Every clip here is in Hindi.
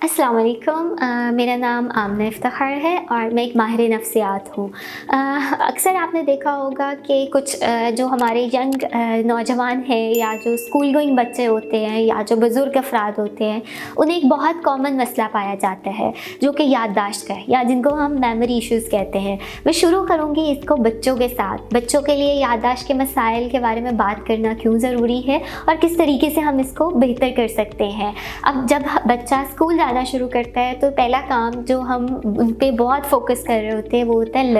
अस्सलाम वालेकुम। मेरा नाम आमना इफ्तिखार है और मैं एक माहिर नफ्सियात हूँ। अक्सर आपने देखा होगा कि कुछ जो हमारे यंग नौजवान हैं या जो स्कूल गोइंग बच्चे होते हैं या जो बुज़ुर्ग अफराद होते हैं, उन्हें एक बहुत कॉमन मसला पाया जाता है जो कि याददाश्त का है या जिनको हम मेमोरी इश्यूज़ कहते हैं। मैं शुरू करूँगी इसको बच्चों के साथ। बच्चों के लिए याददाश्त के मसाइल के बारे में बात करना क्यों ज़रूरी है और किस तरीके से हम इसको बेहतर कर सकते हैं। अब जब बच्चा स्कूल जाना शुरू करता है तो पहला काम जो हम उन पे बहुत फोकस कर रहे होते हैं वो होता है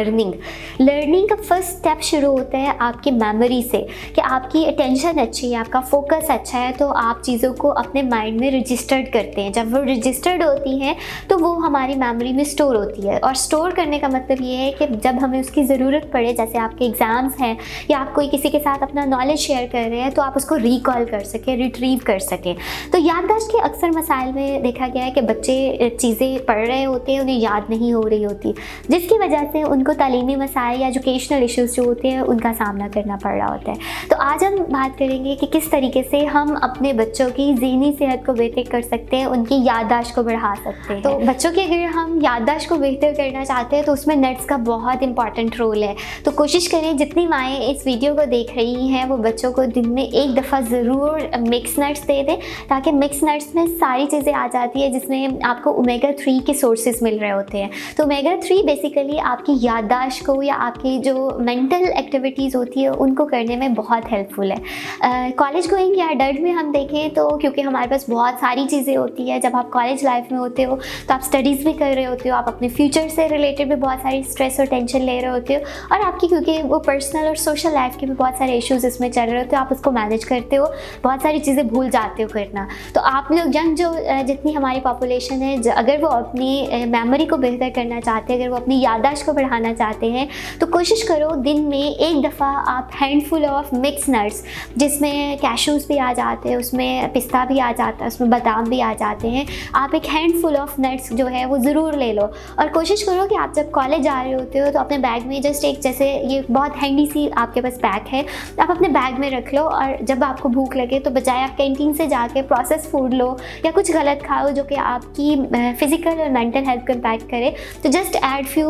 लर्निंग का फर्स्ट स्टेप शुरू होता है आपकी मेमोरी से कि आपकी अटेंशन अच्छी है, आपका फोकस अच्छा है, तो आप चीज़ों को अपने माइंड में रजिस्टर्ड करते हैं। जब वो रजिस्टर्ड होती हैं तो वो हमारी मेमोरी में स्टोर होती है। और स्टोर करने का मतलब ये है कि जब हमें उसकी ज़रूरत पड़े, जैसे आपके एग्ज़ाम्स हैं या आप कोई किसी के साथ अपना नॉलेज शेयर कर रहे हैं, तो आप उसको रिकॉल कर सकें, रिट्रीव कर सकें। तो याददाश्त के अक्सर मसाइल में देखा गया है कि बच्चे चीज़ें पढ़ रहे होते हैं, उन्हें याद नहीं हो रही होती, जिसकी वजह से उनको तालीमी मसाइल या एजुकेशनल इश्यूज़ जो होते हैं उनका सामना करना पड़ रहा होता है। तो आज हम बात करेंगे कि किस तरीके से हम अपने बच्चों की ज़हनी सेहत को बेहतर कर सकते हैं, उनकी याददाश्त को बढ़ा सकते हैं। तो बच्चों की अगर हम याददाश्त को बेहतर करना चाहते हैं तो उसमें नट्स का बहुत इंपॉर्टेंट रोल है। तो कोशिश करें जितनी माएँ इस वीडियो को देख रही हैं वो बच्चों को दिन में एक दफ़ा ज़रूर मिक्स नट्स दे दें, ताकि मिक्स नट्स में सारी चीज़ें आ जाती है जिसमें आपको ओमेगा 3 के सोर्सेज मिल रहे होते हैं। तो ओमेगा 3 बेसिकली आपकी याददाश्त को या आपकी जो मेंटल एक्टिविटीज़ होती है उनको करने में बहुत हेल्पफुल है। कॉलेज गोइंग या अडल्ट में हम देखें तो क्योंकि हमारे पास बहुत सारी चीज़ें होती है, जब आप कॉलेज लाइफ में होते हो तो आप स्टडीज़ भी कर रहे होते हो, आप अपने फ्यूचर से रिलेटेड भी बहुत सारी स्ट्रेस और टेंशन ले रहे होते हो, और आपकी क्योंकि वो पर्सनल और सोशल लाइफ के भी बहुत सारे इश्यूज़ इसमें चल रहे होते हो, आप उसको मैनेज करते हो, बहुत सारी चीज़ें भूल जाते हो करना। तो आप लोग यंग जो जितनी हमारी पॉपुलेशन है, अगर वो अपनी मेमोरी को बेहतर करना चाहते हैं, अगर वो अपनी याददाश्त को बढ़ाना चाहते हैं, तो कोशिश करो दिन में एक दफ़ा आप हैंडफुल ऑफ मिक्स नट्स, जिसमें कैशूज़ भी आ जाते हैं, उसमें पिस्ता भी आ जाता है, उसमें बादाम भी आ जाते हैं, आप एक हैंडफुल ऑफ नट्स जो है वो ज़रूर ले लो। और कोशिश करो कि आप जब कॉलेज जा रहे होते हो तो अपने बैग में जस्ट एक, जैसे ये बहुत हैंडी सी आपके पास पैक है, आप अपने बैग में रख लो, और जब आपको भूख लगे तो बजाय आप कैंटीन से जाके प्रोसेस फूड लो या कुछ गलत खाओ जो कि आपकी फिज़िकल और मेंटल हेल्थ को इम्पैक्ट करे, तो just add few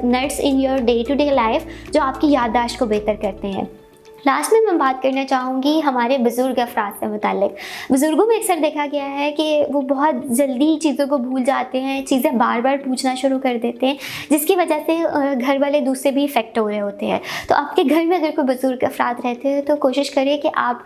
nuts in your day to day life जो आपकी याददाश्त को बेहतर करते हैं। लास्ट में मैं बात करना चाहूँगी हमारे बुज़ुर्ग अफराद से मुताल्लिक़। बुज़ुर्गों में अक्सर देखा गया है कि वो बहुत जल्दी चीज़ों को भूल जाते हैं, चीज़ें बार बार पूछना शुरू कर देते हैं, जिसकी वजह से घर वाले दूसरे भी इफ़ेक्ट हो रहे होते हैं। तो आपके घर में अगर कोई बुज़ुर्ग अफराद रहते हैं तो कोशिश करिए कि आप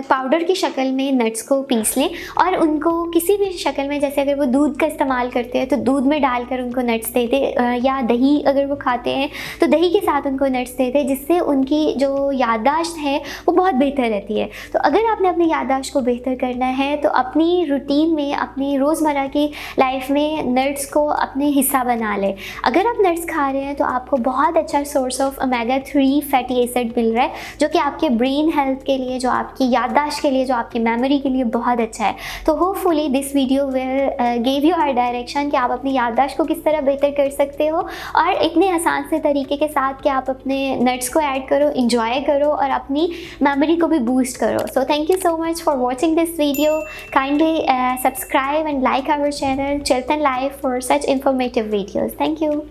पाउडर की शक्ल में नट्स को पीस लें और उनको किसी भी शक्ल में, जैसे अगर वो दूध का इस्तेमाल करते हैं तो दूध में डालकर उनको नट्स दे दें, या दही अगर वो खाते हैं तो दही के साथ उनको नट्स दे दें, जिससे उनकी जो याददाश्त है वो बहुत बेहतर रहती है। तो अगर आपने अपनी याददाश्त को बेहतर करना है तो अपनी रूटीन में, अपनी रोज़मर्रा की लाइफ में नट्स को अपने हिस्सा बना लें। अगर आप नट्स खा रहे हैं तो आपको बहुत अच्छा source of omega 3 fatty acid मिल रहा है, जो कि आपके ब्रेन हेल्थ के लिए, जो आपकी याददाश्त के लिए, जो आपकी मेमोरी के लिए बहुत अच्छा है। तो hopefully this video will give you our direction कि आप अपनी याददाश्त को किस तरह बेहतर कर सकते हो, और इतने आसान से तरीके के साथ कि आप अपने नट्स को ऐड करो, इंजॉय करो और अपनी मेमोरी को भी बूस्ट करो। So thank you so much for watching this video. Kindly subscribe and like our channel Chiltan Life for such informative videos. Thank you.